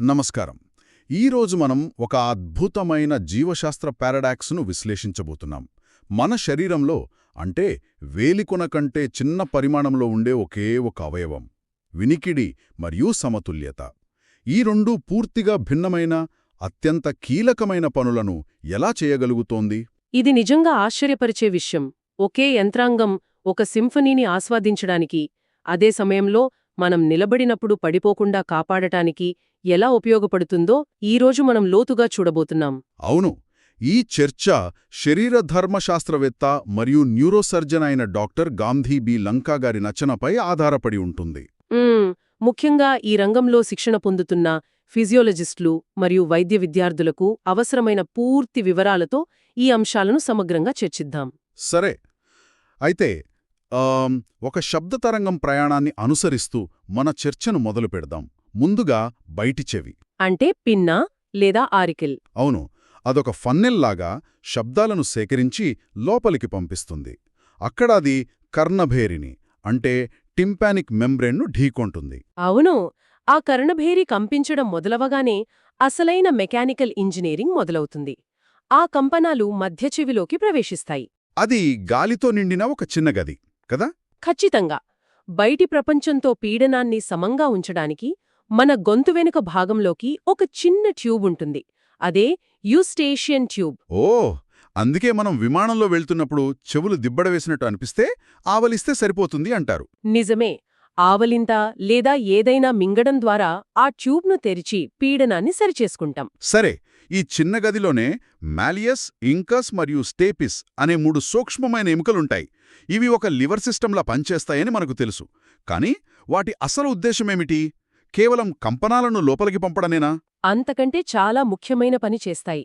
నమస్కారం. ఈరోజు మనం ఒక అద్భుతమైన జీవశాస్త్ర పారాడాక్స్ను విశ్లేషించబోతున్నాం. మన శరీరంలో అంటే వేలికొన కంటే చిన్న పరిమాణంలో ఉండే ఒకే ఒక అవయవం వినికిడి మరియు సమతుల్యత. ఈ రెండూ పూర్తిగా భిన్నమైన అత్యంత కీలకమైన పనులను ఎలా చేయగలుగుతోంది? ఇది నిజంగా ఆశ్చర్యపరిచే విషయం. ఒకే యంత్రాంగం ఒక సింఫనీని ఆస్వాదించడానికి, అదే సమయంలో మనం నిలబడినప్పుడు పడిపోకుండా కాపాడటానికి ఎలా ఉపయోగపడుతుందో ఈరోజు మనం లోతుగా చూడబోతున్నాం. అవును, ఈ చర్చ శరీర ధర్మశాస్త్రవేత్త మరియు న్యూరోసర్జన్ అయిన డాక్టర్ గాంధీ బి లంకా గారి రచనపై ఆధారపడి ఉంటుంది. ముఖ్యంగా ఈ రంగంలో శిక్షణ పొందుతున్న ఫిజియోలజిస్టులు మరియు వైద్య విద్యార్థులకు అవసరమైన పూర్తి వివరాలతో ఈ అంశాలను సమగ్రంగా చర్చిద్దాం. సరే, అయితే ఒక శబ్దతరంగం ప్రయాణాన్ని అనుసరిస్తూ మన చర్చను మొదలు పెడదాం. ముందుగా బయటి చెవి అంటే పిన్నా లేదా ఆరికిల్. అవును, అదొక ఫన్నెల్లాగా శబ్దాలను సేకరించి లోపలికి పంపిస్తుంది. అక్కడ అది కర్ణభేరిని అంటే టింపానిక్ మెంబ్రేన్ను ఢీకొంటుంది. అవును, ఆ కర్ణభేరి కంపించడం మొదలవగానే అసలైన మెకానికల్ ఇంజనీరింగ్ మొదలవుతుంది. ఆ కంపనాలు మధ్యచెవిలోకి ప్రవేశిస్తాయి. అది గాలితో నిండిన ఒక చిన్న గది కదా? ఖచ్చితంగా. బయటి ప్రపంచంతో పీడనాన్ని సమంగా ఉంచడానికి మన గొంతు వెనుక భాగంలోకి ఒక చిన్న ట్యూబ్ ఉంటుంది. అదే యూస్టేషియన్ ట్యూబ్. ఓ, అందుకే మనం విమానంలో వెళ్తున్నప్పుడు చెవులు దిబ్బడవేసినట్టు అనిపిస్తే ఆవలిస్తే సరిపోతుంది అంటారు. నిజమే. ఆవలింత లేదా ఏదైనా మింగడం ద్వారా ఆ ట్యూబ్ను తెరిచి పీడనాన్ని సరిచేసుకుంటాం. సరే, ఈ చిన్న గదిలోనే మాలియస్, ఇంకస్ మరియు స్టేపిస్ అనే 3 సూక్ష్మమైన ఎముకలుంటాయి. ఇవి ఒక లివర్ సిస్టంలా పనిచేస్తాయని మనకు తెలుసు. కానీ వాటి అసలు ఉద్దేశమేమిటి? కేవలం కంపనాలను లోపలికి పంపడమేనా? అంతకంటే చాలా ముఖ్యమైన పని చేస్తాయి.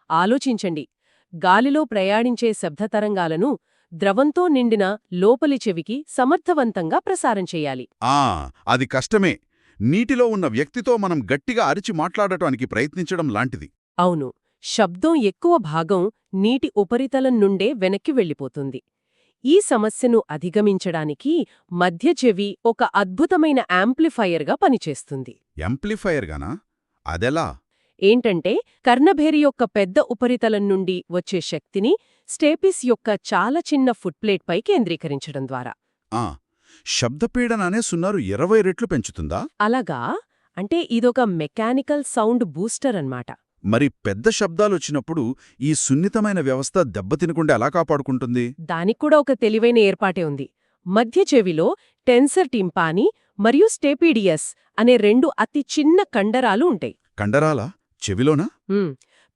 ఆలోచించండి, గాలిలో ప్రయాణించే శబ్దతరంగాలను ద్రవంతో నిండిన లోపలి చెవికి సమర్థవంతంగా ప్రసారం చెయ్యాలి. అది కష్టమే. నీటిలో ఉన్న వ్యక్తితో మనం గట్టిగా అరిచి మాట్లాడటానికి ప్రయత్నించడం లాంటిది. అవును, శబ్దం ఎక్కువ భాగం నీటి ఉపరితలం నుండే వెనక్కి వెళ్ళిపోతుంది. ఈ సమస్యను అధిగమించడానికి మధ్యచెవి ఒక అద్భుతమైన యాంప్లిఫైయర్గా పనిచేస్తుంది. యాంప్లిఫైయర్గానా? అదెలా? ఏంటంటే కర్ణభేరి యొక్క పెద్ద ఉపరితలం నుండి వచ్చే శక్తిని స్టేపిస్ యొక్క చాలా చిన్న ఫుట్ప్లేట్పై కేంద్రీకరించడం ద్వారా. శబ్దపీడనానే సుమారు 20 రెట్లు పెంచుతుందా? అలాగా? అంటే ఇదొక మెకానికల్ సౌండ్ బూస్టర్ అన్నమాట. మరి పెద్ద శబ్దాలొచ్చినప్పుడు ఈ సున్నితమైన వ్యవస్థ దెబ్బతినకుండా ఎలా కాపాడుకుంటుంది? దానిక్కూడా ఒక తెలివైన ఏర్పాటే ఉంది. మధ్య చెవిలో టెన్సర్ టింపానీ మరియు స్టేపీడియస్ అనే 2 అతి చిన్న కండరాలు ఉంటాయి. కండరాలా? చెవిలోనా?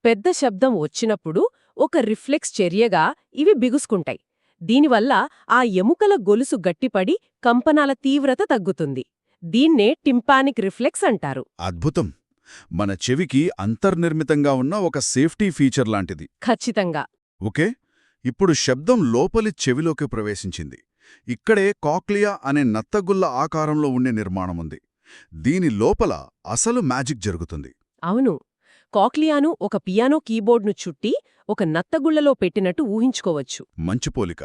పెద్ద శబ్దం వచ్చినప్పుడు ఒక రిఫ్లెక్స్ చర్యగా ఇవి బిగుసుకుంటాయి. దీనివల్ల ఆ ఎముకల గొలుసు గట్టిపడి కంపనాల తీవ్రత తగ్గుతుంది. దీన్నే టింపానిక్ రిఫ్లెక్స్ అంటారు. అద్భుతం. మన చెవికి అంతర్నిర్మితంగా ఉన్న ఒక సేఫ్టీ ఫీచర్ లాంటిది. ఖచ్చితంగా. ఓకే, ఇప్పుడు శబ్దం లోపలి చెవిలోకి ప్రవేశించింది. ఇక్కడే కాక్లియా అనే నత్తగుల్ల ఆకారంలో ఉండే నిర్మాణముంది. దీని లోపల అసలు మ్యాజిక్ జరుగుతుంది. అవును, కాక్లియాను ఒక పియానో కీబోర్డ్ను చుట్టి ఒక నత్తగుళ్లలో పెట్టినట్టు ఊహించుకోవచ్చు. మంచి పోలిక.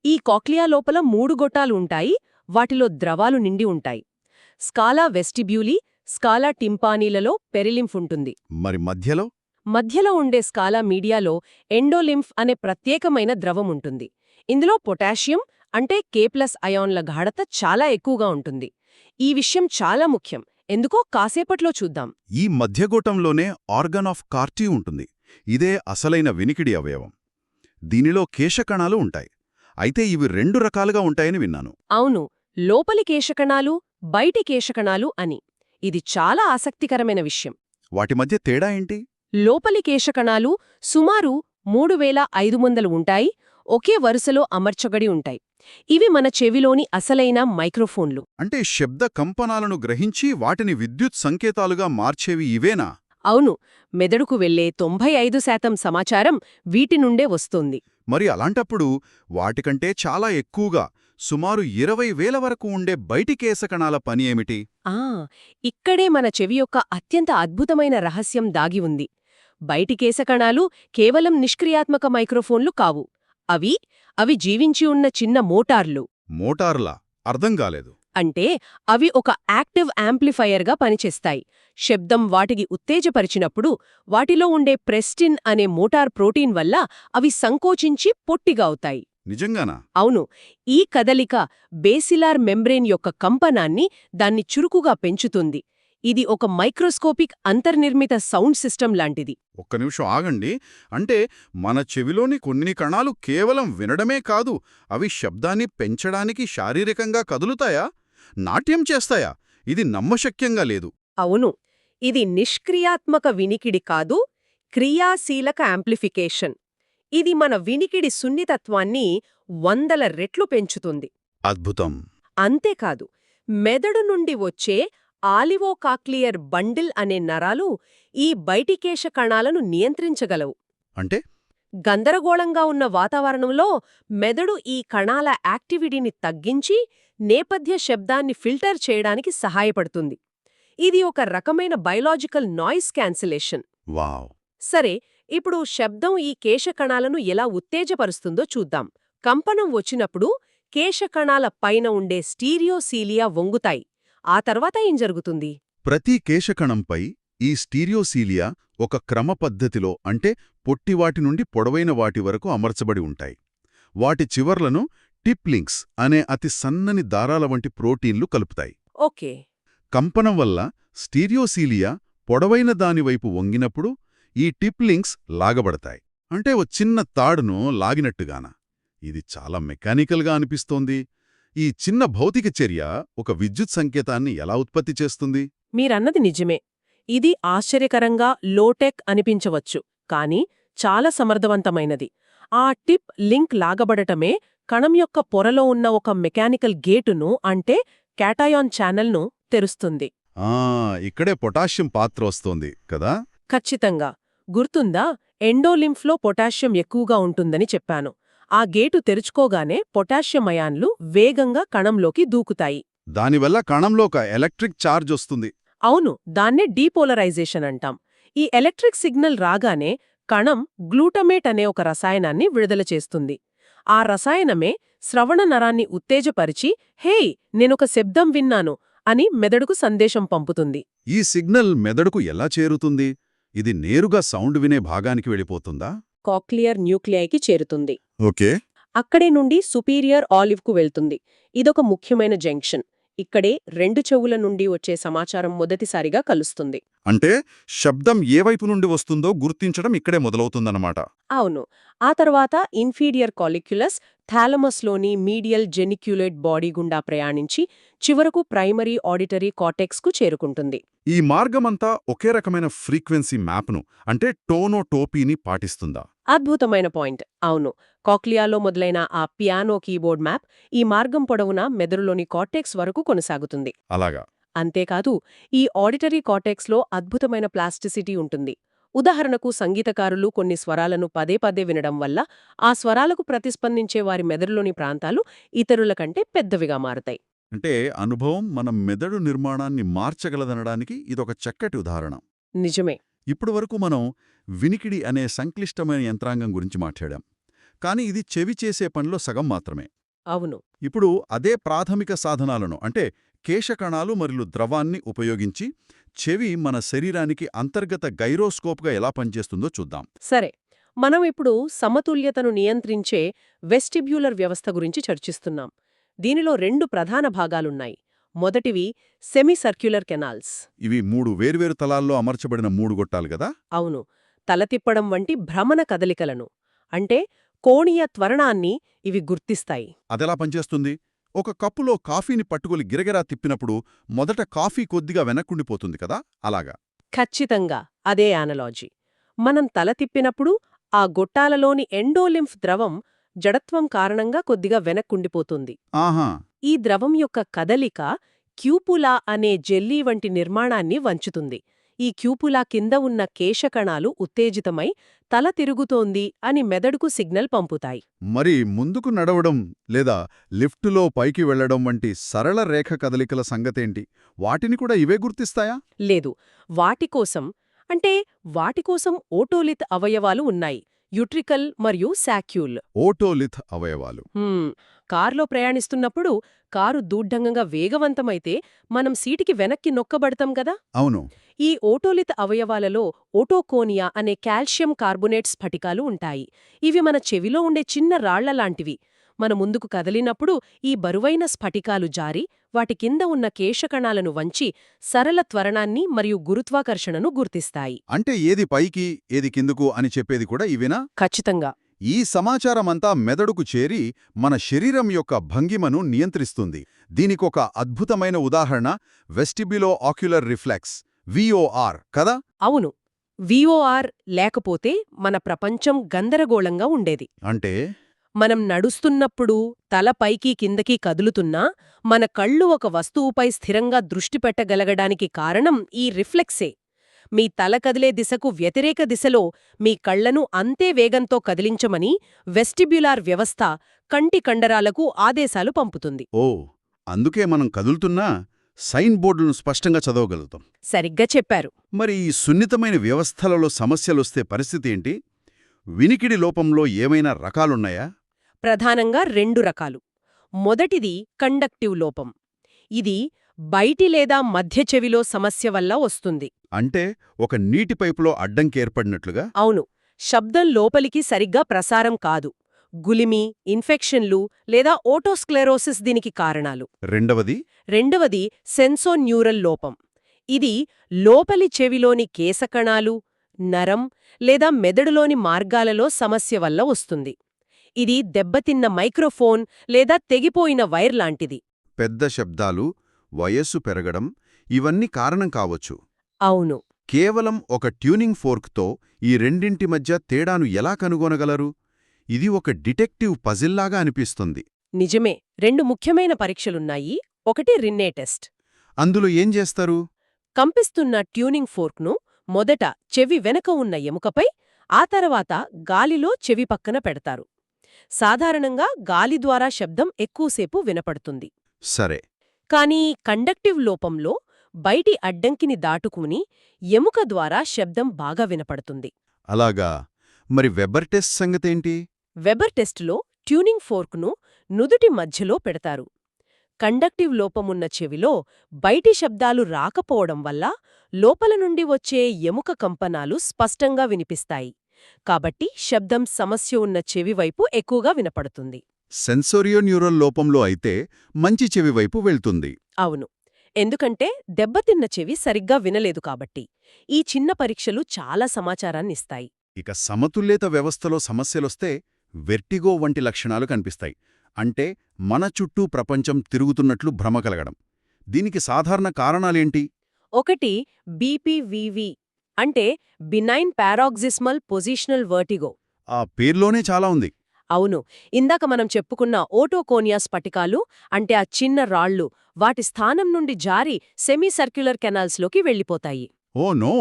ఈ కాక్లియా లోపల 3 గొట్టాలు ఉంటాయి. వాటిలో ద్రవాలు నిండి ఉంటాయి. స్కాలా వెస్టిబ్యూలీ, స్కాలా టింపానీలలో పెరిలింఫ్ ఉంటుంది. మరి మధ్యలో? మధ్యలో ఉండే స్కాలా మీడియాలో ఎండోలింఫ్ అనే ప్రత్యేకమైన ద్రవం ఉంటుంది. ఇందులో పొటాషియం అంటే K+ అయాన్ల గాఢత చాలా ఎక్కువగా ఉంటుంది. ఈ విషయం చాలా ముఖ్యం. ఎందుకో కాసేపట్లో చూద్దాం. ఈ మధ్యగోటంలోనే ఆర్గన్ ఆఫ్ కార్టీ ఉంటుంది. ఇదే అసలైన వినికిడి అవయవం. దీనిలో కేశకణాలు ఉంటాయి. అయితే ఇవి 2 రకాలుగా ఉంటాయని విన్నాను. అవును, లోపలి కేశకణాలు, బయటి కేశకణాలు అని. ఇది చాలా ఆసక్తికరమైన విషయం. వాటి మధ్య తేడా ఏంటి? లోపలి కేశకణాలు సుమారు 3500 ఉంటాయి. ఒకే వరుసలో అమర్చబడి ఉంటాయి. ఇవి మన చెవిలోని అసలైన మైక్రోఫోన్లు. అంటే శబ్ద కంపనాలను గ్రహించి వాటిని విద్యుత్ సంకేతాలుగా మార్చేవి ఇవేనా? అవును, మెదడుకు వెళ్లే 95% సమాచారం వీటి నుండే వస్తుంది. మరి అలాంటప్పుడు వాటికంటే చాలా ఎక్కువగా సుమారు 20,000 వరకు ఉండే బయటి కేశకణాల పని ఏమిటి? ఇక్కడే మన చెవి యొక్క అత్యంత అద్భుతమైన రహస్యం దాగి ఉంది. బయటి కేశకణాలు కేవలం నిష్క్రియాత్మక మైక్రోఫోన్లు కావు. అవి జీవించి ఉన్న చిన్న మోటార్లు. మోటార్లా? అర్థం కాలేదు. అంటే అవి ఒక యాక్టివ్ యాంప్లిఫైయర్గా పనిచేస్తాయి. శబ్దం వాటికి ఉత్తేజపరిచినప్పుడు వాటిలో ఉండే ప్రెస్టిన్ అనే మోటార్ ప్రోటీన్ వల్ల అవి సంకోచించి పొట్టిగా అవుతాయి. నిజంగానా? అవును. ఈ కదలిక బేసిలార్ మెంబ్రేన్ యొక్క కంపనాన్ని దాన్ని చురుకుగా పెంచుతుంది. ఇది ఒక మైక్రోస్కోపిక్ అంతర్నిర్మిత సౌండ్ సిస్టమ్ లాంటిది. ఒక్క నిమిషం ఆగండి. అంటే మన చెవిలోని కొన్ని కణాలు కేవలం వినడమే కాదు, అవి శబ్దాన్ని పెంచడానికి శారీరకంగా కదులుతాయా? నాట్యం చేస్తాయా? ఇది నమ్మశక్యంగా లేదు. అవును. ఇది నిష్క్రియాత్మక వినికిడి కాదు, క్రియాశీలక యాంప్లిఫికేషన్. ఇది మన వినికిడి సున్నితత్వాన్ని 100 రెట్లు పెంచుతుంది. అద్భుతం. అంతేకాదు, మెదడు నుండి వచ్చే ఆలివోకాక్లియర్ బండిల్ అనే నరాలు ఈ బయటికేశ కణాలను నియంత్రించగలవు. అంటే గందరగోళంగా ఉన్న వాతావరణంలో మెదడు ఈ కణాల యాక్టివిటీని తగ్గించి నేపథ్య శబ్దాన్ని ఫిల్టర్ చేయడానికి సహాయపడుతుంది. ఇది ఒక రకమైన బయలాజికల్ నాయిస్ క్యాన్సిలేషన్. వావ్! సరే, ఇప్పుడు శబ్దం ఈ కేశకణాలను ఎలా ఉత్తేజపరుస్తుందో చూద్దాం. కంపనం వచ్చినప్పుడు కేశకణాల పైన ఉండే స్టీరియోసీలియా వంగుతాయి. ఆ తర్వాత ఏం జరుగుతుంది? ప్రతి కేశకణంపై ఈ స్టీరియోసీలియా ఒక క్రమపద్ధతిలో, అంటే పొట్టివాటి నుండి పొడవైన వాటి వరకు అమర్చబడి ఉంటాయి. వాటి చివర్లను టిప్లింక్స్ అనే అతి సన్నని దారాల వంటి ప్రోటీన్లు కలుపుతాయి. ఓకే. కంపనం వల్ల స్టీరియోసీలియా పొడవైన దానివైపు వంగినప్పుడు ఈ టిప్లింక్స్ లాగబడతాయి. అంటే ఓ చిన్న తాడును లాగినట్టుగాన. ఇది చాలా మెకానికల్గా అనిపిస్తోంది. ఈ చిన్న భౌతిక చర్య ఒక విద్యుత్ సంకేతాన్ని ఎలా ఉత్పత్తి చేస్తుంది? మీరన్నది నిజమే. ఇది ఆశ్చర్యకరంగా లోటెక్ అనిపించవచ్చు, కానీ చాలా సమర్థవంతమైనది. ఆ టిప్ లింక్ లాగబడటమే కణం యొక్క పొరలో ఉన్న ఒక మెకానికల్ గేటును, అంటే క్యాటయాన్ ఛానల్ను తెరుస్తుంది. ఇక్కడే పొటాషియం పాత్ర వస్తోంది కదా? ఖచ్చితంగా. గుర్తుందా, ఎండోలింఫ్లో పొటాషియం ఎక్కువగా ఉంటుందని చెప్పాను. ఆ గేటు తెరుచుకోగానే పొటాషియం అయాన్లు వేగంగా కణంలోకి దూకుతాయి. దానివల్ల కణంలో ఒక ఎలక్ట్రిక్ ఛార్జ్ వస్తుంది. అవును, దాన్నే డీపోలరైజేషన్ అంటాం. ఈ ఎలక్ట్రిక్ సిగ్నల్ రాగానే కణం గ్లూటమేట్ అనే ఒక రసాయనాన్ని విడుదల చేస్తుంది. ఆ రసాయనమే శ్రవణ నరాన్ని ఉత్తేజపరిచి, హేయ్, నేనొక శబ్దం విన్నాను అని మెదడుకు సందేశం పంపుతుంది. ఈ సిగ్నల్ మెదడుకు ఎలా చేరుతుంది? ఇది నేరుగా సౌండ్ వినే భాగానికి వెళ్ళిపోతుందా? కాక్లియర్ న్యూక్లియైకి చేరుతుంది. ఓకే. అక్కడే నుండి సుపీరియర్ ఆలివ్కు వెళ్తుంది. ఇదొక ముఖ్యమైన జంక్షన్. ఇక్కడే 2 చెవుల నుండి వచ్చే సమాచారం మొదటిసారిగా కలుస్తుంది. అంటే శబ్దం ఏ వైపు నుండి వస్తుందో గుర్తించడం ఇక్కడే మొదలవుతుందన్నమాట. అవును. ఆ తర్వాత ఇన్ఫీరియర్ కాలిక్యులస్ థాలమస్లోని మీడియల్ జెనిక్యులేట్ బాడీ గుండా ప్రయాణించి చివరకు ప్రైమరీ ఆడిటరీ కార్టెక్స్కు చేరుకుంటుంది. ఈ మార్గమంతా ఒకే రకమైన ఫ్రీక్వెన్సీ మ్యాప్ను, అంటే టోనోటోపీని పాటిస్తుందా? అద్భుతమైన పాయింట్. అవును. కాక్లియాలో మొదలైన ఆ పియానో కీబోర్డ్ మ్యాప్ ఈ మార్గం పొడవునా మెదడులోని కార్టెక్స్ వరకు కొనసాగుతుంది. అలాగా. అంతేకాదు, ఈ ఆడిటరీ కార్టెక్స్లో అద్భుతమైన ప్లాస్టిసిటీ ఉంటుంది. ఉదాహరణకు, సంగీతకారులు కొన్ని స్వరాలను పదే పదే వినడం వల్ల ఆ స్వరాలకు ప్రతిస్పందించే వారి మెదడులోని ప్రాంతాలు ఇతరుల కంటే పెద్దవిగా మారతాయి. అంటే అనుభవం మన మెదడు నిర్మాణాన్ని మార్చగలదనడానికి ఇదొక చక్కటి ఉదాహరణ. నిజమే. ఇప్పటి వరకు మనం వినికిడి అనే సంక్లిష్టమైన యంత్రాంగం గురించి మాట్లాడాం. కానీ ఇది చెవి చేసే పనిలో సగం మాత్రమే. అవును. ఇప్పుడు అదే ప్రాథమిక సాధనాలను, అంటే కేశకణాలు మరియు ద్రవాన్ని ఉపయోగించి చెవి మన శరీరానికి అంతర్గత గైరోస్కోప్గా ఎలా పనిచేస్తుందో చూద్దాం. సరే, మనం ఇప్పుడు సమతుల్యతను నియంత్రించే వెస్టిబ్యులర్ వ్యవస్థ గురించి చర్చిస్తున్నాం. దీనిలో 2 ప్రధాన భాగాలున్నాయి. మొదటివి సెమీసర్క్యులర్ కెనాల్స్. ఇవి 3 వేర్వేరు తలాల్లో అమర్చబడిన 3 గొట్టాలు గదా? అవును. తల తిప్పడం వంటి భ్రమణ కదలికలను, అంటే కోణీయ త్వరణాన్ని ఇవి గుర్తిస్తాయి. అదెలా పనిచేస్తుంది? ఒక కప్పులో కాఫీని పట్టుకుని గిరగిరా తిప్పినప్పుడు మొదట కాఫీ కొద్దిగా వెనక్కుండిపోతుంది కదా, అలాగా. ఖచ్చితంగా అదే యానలాజీ. మనం తల తిప్పినప్పుడు ఆ గొట్టాలలోని ఎండోలింఫ్ ద్రవం జడత్వం కారణంగా కొద్దిగా వెనక్కుండిపోతుంది. ఆహా. ఈ ద్రవం యొక్క కదలిక క్యూపులా అనే జెల్లీ వంటి నిర్మాణాన్ని వంచుతుంది. ఈ క్యూపులా కింద ఉన్న కేశకణాలు ఉత్తేజితమై తల తిరుగుతోంది అని మెదడుకు సిగ్నల్ పంపుతాయి. మరి ముందుకు నడవడం లేదా లిఫ్టులో పైకి వెళ్లడం వంటి సరళ రేఖ కదలికల సంగతేంటి? వాటిని కూడా ఇవే గుర్తిస్తాయా? లేదు. వాటికోసం ఓటోలిత్ అవయవాలు ఉన్నాయి. యుట్రికల్ మరియు శాక్యూల్. ఓటోలిథ్ అవయవాలు. కార్లో ప్రయాణిస్తున్నప్పుడు కారు దూడ్డంగంగా వేగవంతమైతే మనం సీటికి వెనక్కి నొక్కబడతాం గదా. అవును. ఈ ఓటోలిత్ అవయవాలలో ఓటోకోనియా అనే కాల్షియం కార్బొనేట్ స్ఫటికాలు ఉంటాయి. ఇవి మన చెవిలో ఉండే చిన్న రాళ్లలాంటివి. మన ముందుకు కదిలినప్పుడు ఈ బరువైన స్ఫటికాలు జారి వాటి కింద ఉన్న కేశకణాలను వంచి సరళ త్వరణాన్ని మరియు గురుత్వాకర్షణను గుర్తిస్తాయి. అంటే ఏది పైకి ఏది కిందుకు అని చెప్పేది కూడా ఇవేనా? ఖచ్చితంగా. ఈ సమాచారమంతా మెదడుకు చేరి మన శరీరం యొక్క భంగిమను నియంత్రిస్తుంది. దీనికొక అద్భుతమైన ఉదాహరణ వెస్టిబ్యులో ఆక్యులర్ రిఫ్లెక్స్ VOR కదా. అవును. VOR లేకపోతే మన ప్రపంచం గందరగోళంగా ఉండేది. అంటే మనం నడుస్తున్నప్పుడు తల పైకి కిందకి కదులుతున్నా మన కళ్ళు ఒక వస్తువుపై స్థిరంగా దృష్టి పెట్టగలగడానికి కారణం ఈ రిఫ్లెక్సే. మీ తల కదిలే దిశకు వ్యతిరేక దిశలో మీ కళ్లను అంతే వేగంతో కదిలించమని వెస్టిబ్యులార్ వ్యవస్థ కంటి కండరాలకు ఆదేశాలు పంపుతుంది. ఓ, అందుకే మనం కదులుతున్నా సైన్ బోర్డులను స్పష్టంగా చదవగలుగుతాం. సరిగ్గా చెప్పారు. మరి ఈ సున్నితమైన వ్యవస్థలలో సమస్యలొస్తే పరిస్థితి ఏంటి? వినికిడి లోపంలో ఏమైనా రకాలున్నాయా? ప్రధానంగా 2 రకాలు. మొదటిది కండక్టివ్ లోపం. ఇది బయటి లేదా మధ్య చెవిలో సమస్య వల్ల వస్తుంది. అంటే ఒక నీటి పైపులో అడ్డంకి ఏర్పడినట్లుగా? అవును. శబ్దం లోపలికి సరిగ్గా ప్రసారం కాదు. గులిమి, ఇన్ఫెక్షన్లు లేదా ఓటోస్క్లెరోసిస్ దీనికి కారణాలు. రెండవది సెన్సోన్యూరల్ లోపం. ఇది లోపలి చెవిలోని కేశకణాలు, నరం లేదా మెదడులోని మార్గాలలో సమస్య వల్ల వస్తుంది. ఇది దెబ్బతిన్న మైక్రోఫోన్ లేదా తెగిపోయిన వైర్ లాంటిది. పెద్ద శబ్దాలు, వయస్సు పెరగడం ఇవన్నీ కారణం కావచ్చు. అవును. కేవలం ఒక ట్యూనింగ్ ఫోర్క్తో ఈ రెండింటి మధ్య తేడాను ఎలా కనుగొనగలరు? ఇది ఒక డిటెక్టివ్ పజిల్లాగా అనిపిస్తుంది. నిజమే. 2 ముఖ్యమైన పరీక్షలున్నాయి. ఒకటి రిన్నే టెస్ట్. అందులో ఏం చేస్తారు? కంపిస్తున్న ట్యూనింగ్ ఫోర్క్ను మొదట చెవి వెనక ఉన్న ఎముకపై, ఆ తర్వాత గాలిలో చెవి పక్కన పెడతారు. సాధారణంగా గాలి ద్వారా శబ్దం ఎక్కువసేపు వినపడుతుంది. సరే. కానీ కండక్టివ్ లోపంలో బయటి అడ్డంకిని దాటుకుని ఎముక ద్వారా శబ్దం బాగా వినపడుతుంది. అలాగా. మరి వెబర్ టెస్ట్ సంగతేంటి? వెబర్ టెస్టులో ట్యూనింగ్ ఫోర్క్ను నుదుటి మధ్యలో పెడతారు. కండక్టివ్ లోపమున్న చెవిలో బయటి శబ్దాలు రాకపోవడం వల్ల లోపల నుండి వచ్చే ఎముక కంపనాలు స్పష్టంగా వినిపిస్తాయి. కాబట్టి శబ్దం సమస్య ఉన్న చెవివైపు ఎక్కువగా వినపడుతుంది. సెన్సోరియోన్యూరల్ లోపంలో అయితే మంచి చెవివైపు వెళ్తుంది. అవును. ఎందుకంటే దెబ్బతిన్న చెవి సరిగ్గా వినలేదు కాబట్టి. ఈ చిన్న పరీక్షలు చాలా సమాచారాన్నిస్తాయి. ఇక సమతుల్యత వ్యవస్థలో సమస్యలొస్తే వెర్టిగో వంటి లక్షణాలు కనిపిస్తాయి. అంటే మన చుట్టూ ప్రపంచం తిరుగుతున్నట్లు భ్రమ కలగడం. దీనికి సాధారణ కారణాలేంటి? ఒకటి BPVV అంటే బినైన్ పారాక్సిస్మల్ పొజిషనల్ వర్టిగో. ఆ పేర్లోనే చాలా ఉంది. అవును. ఇందాక మనం చెప్పుకున్న ఓటోకోనియా స్ఫటికాలు అంటే ఆ చిన్న రాళ్ళు వాటి స్థానం నుండి జారి సెమీసర్క్యులర్ కెనాల్స్లోకి వెళ్ళిపోతాయి. Oh no!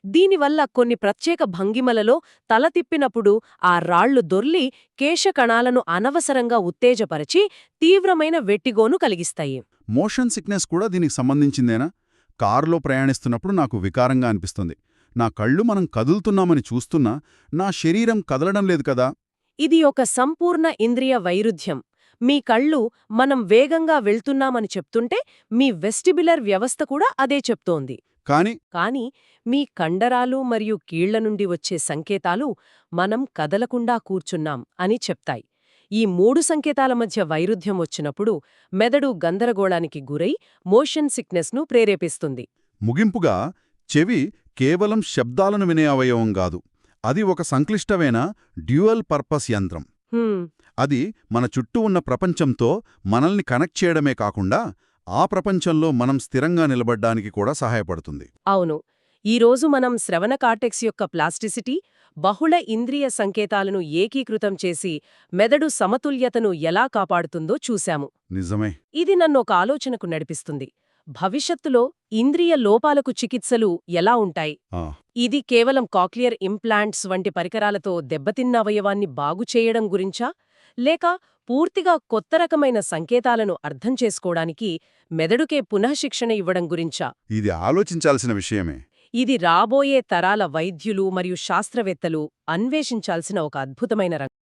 దీనివల్ల కొన్ని ప్రత్యేక భంగిమలలో తల తిప్పినప్పుడు ఆ రాళ్లు దొర్లి కేశకణాలను అనవసరంగా ఉత్తేజపరచి తీవ్రమైన వెట్టిగోను కలిగిస్తాయి. మోషన్ సిక్నెస్ కూడా దీనికి సంబంధించిందేనా? కారులో ప్రయాణిస్తున్నప్పుడు నాకు వికారంగా అనిపిస్తుంది. నా కళ్ళు మనం కదులుతున్నామని చూస్తున్నా నా శరీరం కదలడం లేదు కదా. ఇది ఒక సంపూర్ణ ఇంద్రియ వైరుధ్యం. మీ కళ్ళు మనం వేగంగా వెళ్తున్నామని చెప్తుంటే మీ వెస్టిబ్యులర్ వ్యవస్థ కూడా అదే చెప్తోంది. కానీ మీ కండరాలు మరియు కీళ్ల నుండి వచ్చే సంకేతాలు మనం కదలకుండా కూర్చున్నాం అని చెప్తాయి. ఈ 3 సంకేతాల మధ్య వైరుధ్యం వచ్చినప్పుడు మెదడు గందరగోళానికి గురై మోషన్ సిక్నెస్ను ప్రేరేపిస్తుంది. ముగింపుగా చెవి కేవలం శబ్దాలను వినే అవయవం కాదు. అది ఒక సంక్లిష్టమైన డ్యూయల్ పర్పస్ యంత్రం. అది మన చుట్టూ ఉన్న ప్రపంచంతో మనల్ని కనెక్ట్ చేయడమే కాకుండా ఆ ప్రపంచంలో మనం స్థిరంగా నిలబడ్డానికి కూడా సహాయపడుతుంది. అవును. ఈరోజు మనం శ్రవణ కార్టెక్స్ యొక్క ప్లాస్టిసిటీ, బహుళ ఇంద్రియ సంకేతాలను ఏకీకృతం చేసి మెదడు సమతుల్యతను ఎలా కాపాడుతుందో చూశాము. నిజమే. ఇది నన్నొక ఆలోచనకు నడిపిస్తుంది. భవిష్యత్తులో ఇంద్రియ లోపాలకు చికిత్సలు ఎలా ఉంటాయి? ఇది కేవలం కాక్లియర్ ఇంప్లాంట్స్ వంటి పరికరాలతో దెబ్బతిన్న అవయవాన్ని బాగుచేయడం గురించా? లేక పూర్తిగా కొత్త రకమైన సంకేతాలను అర్థం చేసుకోవడానికి మెదడుకే పునఃశిక్షణ ఇవ్వడం గురించా? ఇది ఆలోచించాల్సిన విషయమే. ఇది రాబోయే తరాల వైద్యులు మరియు శాస్త్రవేత్తలు అన్వేషించాల్సిన ఒక అద్భుతమైన రంగం.